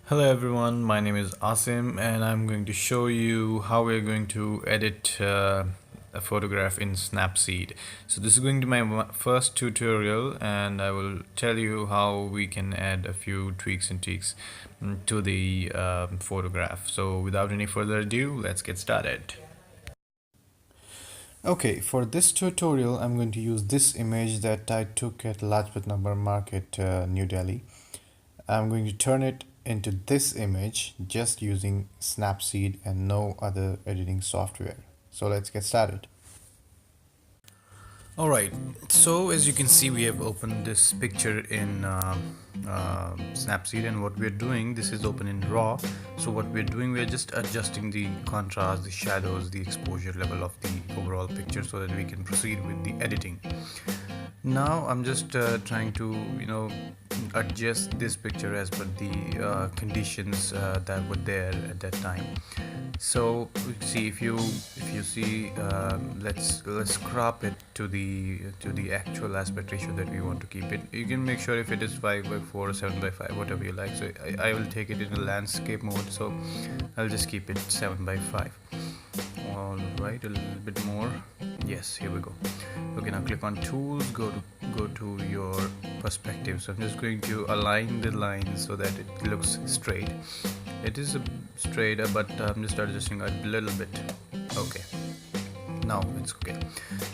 Hello everyone, my name is Asim and I'm going to show you how we're going to edit a photograph in Snapseed. So this is going to be my first tutorial and I will tell you how we can add a few tweaks and tweaks to the photograph. So without any further ado, let's get started. Okay, for this tutorial I'm going to use this image that I took at Lajpat Nagar Market, New Delhi. I'm going to turn it into this image just using Snapseed and no other editing software. So let's get started. Alright, so as you can see, we have opened this picture in Snapseed, and what we're doing, this is open in RAW. So what we're doing, we're just adjusting the contrast, the shadows, the exposure level of the overall picture so that we can proceed with the editing. Now I'm just trying to adjust this picture as per the conditions that were there at that time. So see, if you see, let's crop it to the actual aspect ratio that we want to keep it. You can make sure if it is 5:4 or 7:5, whatever you like. So I will take it in a landscape mode, so I'll just keep it 7:5. All right, a little bit more. Yes, here we go. Okay, now click on tools, go to your perspective. So I'm just going to align the lines so that it looks straight. It is straight, but I'm just adjusting a little bit. Okay, now it's okay.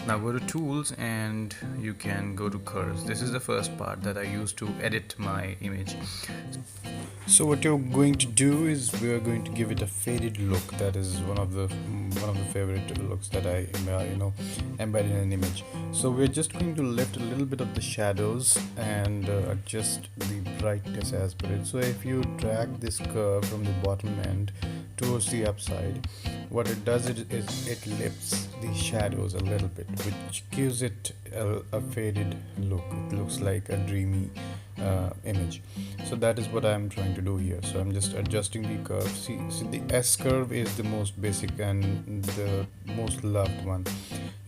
Now go to tools and you can go to curves. This is the first part that I use to edit my image. So what you're going to do is we are going to give it a faded look. That is one of the favorite looks that I embed in an image. So we're just going to lift a little bit of the shadows and adjust the brightness as per it. So if you drag this curve from the bottom end towards the upside, what it does is it lifts the shadows a little bit, which gives it a faded look. It looks like a dreamy image. So that is what I'm trying to do here. So I'm just adjusting the curve. See, the S curve is the most basic and the most loved one.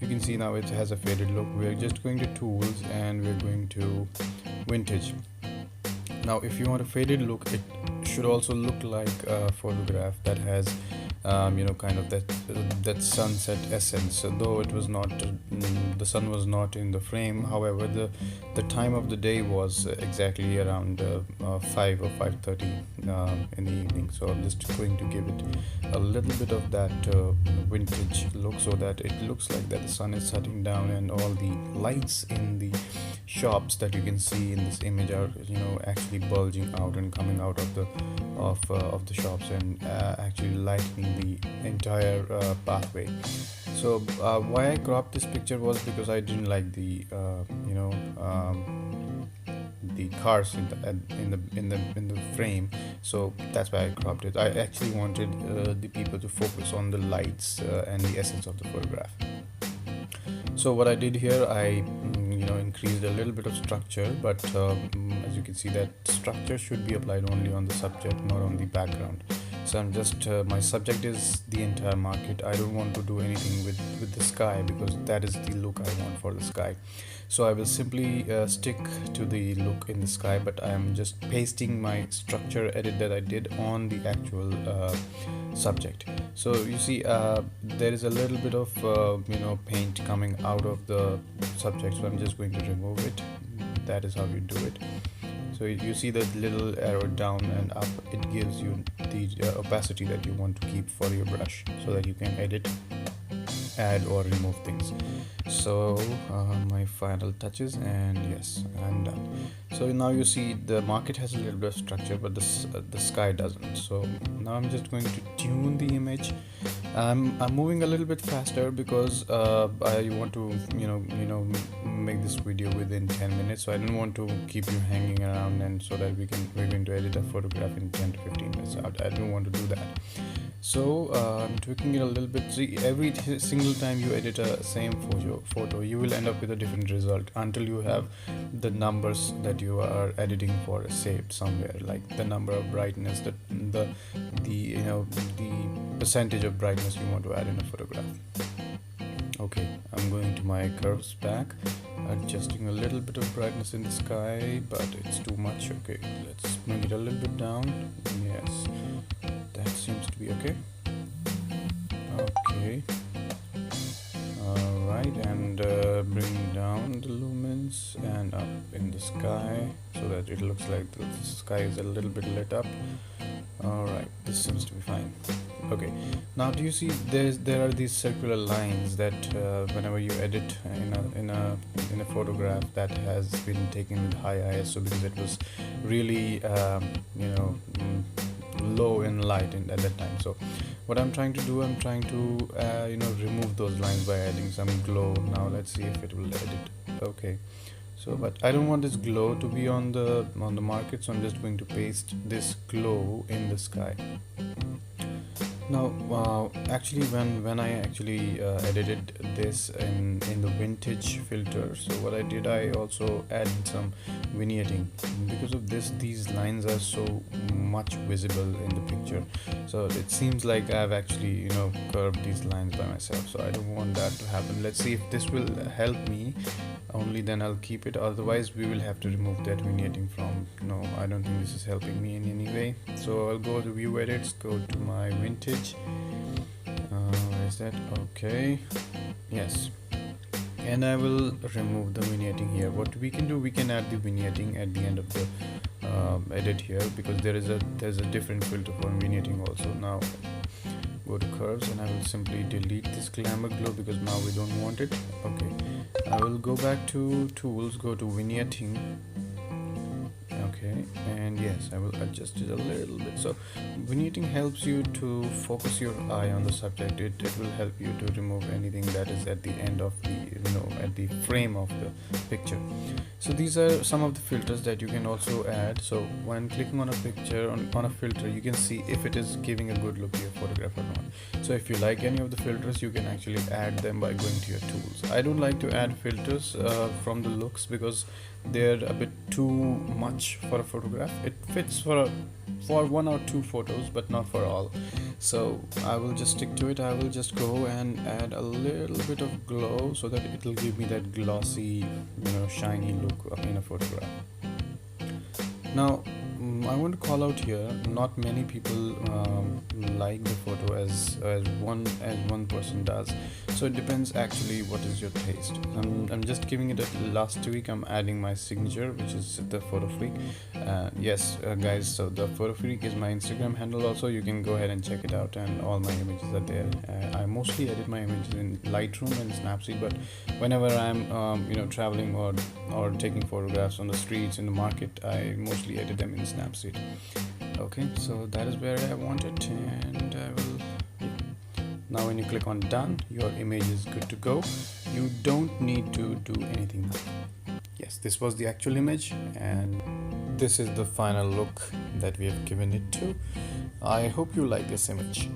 You can see now it has a faded look. We're just going to tools and we're going to vintage. Now if you want a faded look, it should also look like a photograph that has kind of that sunset essence. So though it was not the sun was not in the frame, however the time of the day was exactly around 5 or 5:30 in the evening. So I'm just going to give it a little bit of that vintage look so that it looks like that the sun is setting down and all the lights in the shops that you can see in this image are actually bulging out and coming out of the shops and actually lightening the entire pathway. So why I cropped this picture was because I didn't like the cars in the frame, so that's why I cropped it. I actually wanted the people to focus on the lights and the essence of the photograph. So what I did here, I increased a little bit of structure, but as you can see, that structure should be applied only on the subject, not on the background. So I'm just my subject is the entire market. I don't want to do anything with the sky because that is the look I want for the sky. So I will simply stick to the look in the sky, but I'm just pasting my structure edit that I did on the actual subject. So you see there is a little bit of paint coming out of the subject, so I'm just going to remove it. That is how you do it. So you see the little arrow down and up, it gives you the opacity that you want to keep for your brush so that you can edit, add or remove things. So my final touches, and yes, I'm done. So now you see the market has a little bit of structure, but the sky doesn't. So now I'm just going to tune the image. I'm moving a little bit faster because I want to make this video within 10 minutes. So I don't want to keep you hanging around, and so that we're going to edit a photograph in 10 to 15 minutes. I don't want to do that. So I'm tweaking it a little bit. See, every single time you edit a same photo, you will end up with a different result until you have the numbers that you are editing for saved somewhere, like the number of brightness, the percentage of brightness you want to add in a photograph. Okay, I'm going to my curves back, adjusting a little bit of brightness in the sky, but it's too much. Okay, let's bring it a little bit down. Yes, that seems to be okay. Okay, all right, and bring down the lumens and up in the sky so that it looks like the sky is a little bit lit up. All right, this seems to be fine. Okay, now do you see there are these circular lines that whenever you edit in a photograph that has been taken with high ISO because it was really low in light at that time. So what I'm trying to do, I'm trying to remove those lines by adding some glow. Now let's see if it will edit. Okay, so but I don't want this glow to be on the market, so I'm just going to paste this glow in the sky. Now actually when I actually edited this in the vintage filter, so what I did, I also added some vignetting. Because of this, these lines are so much visible in the picture, so it seems like I've actually curved these lines by myself. So I don't want that to happen. Let's see if this will help me. Only then I'll keep it, otherwise we will have to remove that vignetting from. No, I don't think this is helping me in any way. So I'll go to view edits, go to my vintage. Where is that? Okay, yes, and I will remove the vignetting here. What we can do, we can add the vignetting at the end of the edit here, because there's a different filter for vignetting also. Now go to curves and I will simply delete this glamour glow because now we don't want it. Okay, I will go back to tools, go to vignetting. Okay, and yes, I will adjust it a little bit. So vignetting helps you to focus your eye on the subject. It will help you to remove anything that is at the end of the at the frame of the picture. So these are some of the filters that you can also add. So when clicking on a picture on a filter, you can see if it is giving a good look to your photograph or not. So if you like any of the filters, you can actually add them by going to your tools. I don't like to add filters from the looks because they're a bit too much for a photograph. It fits for one or two photos, but not for all. So I will just stick to it. I will just go and add a little bit of glow so that it will give me that glossy, shiny look in a photograph. Now I want to call out here, not many people like the photo as one person does. So it depends actually what is your taste. I'm just giving it a last week. I'm adding my signature, which is the Photo Freak. Yes, guys, so the Photo Freak is my Instagram handle also. You can go ahead and check it out, and all my images are there. I mostly edit my images in Lightroom and Snapseed, but whenever I'm traveling or taking photographs on the streets, in the market, I mostly edit them in Snapseed. Okay, so that is where I want it, and I will. Now when you click on done, your image is good to go. You don't need to do anything. Yes, this was the actual image, and this is the final look that we have given it to. I hope you like this image.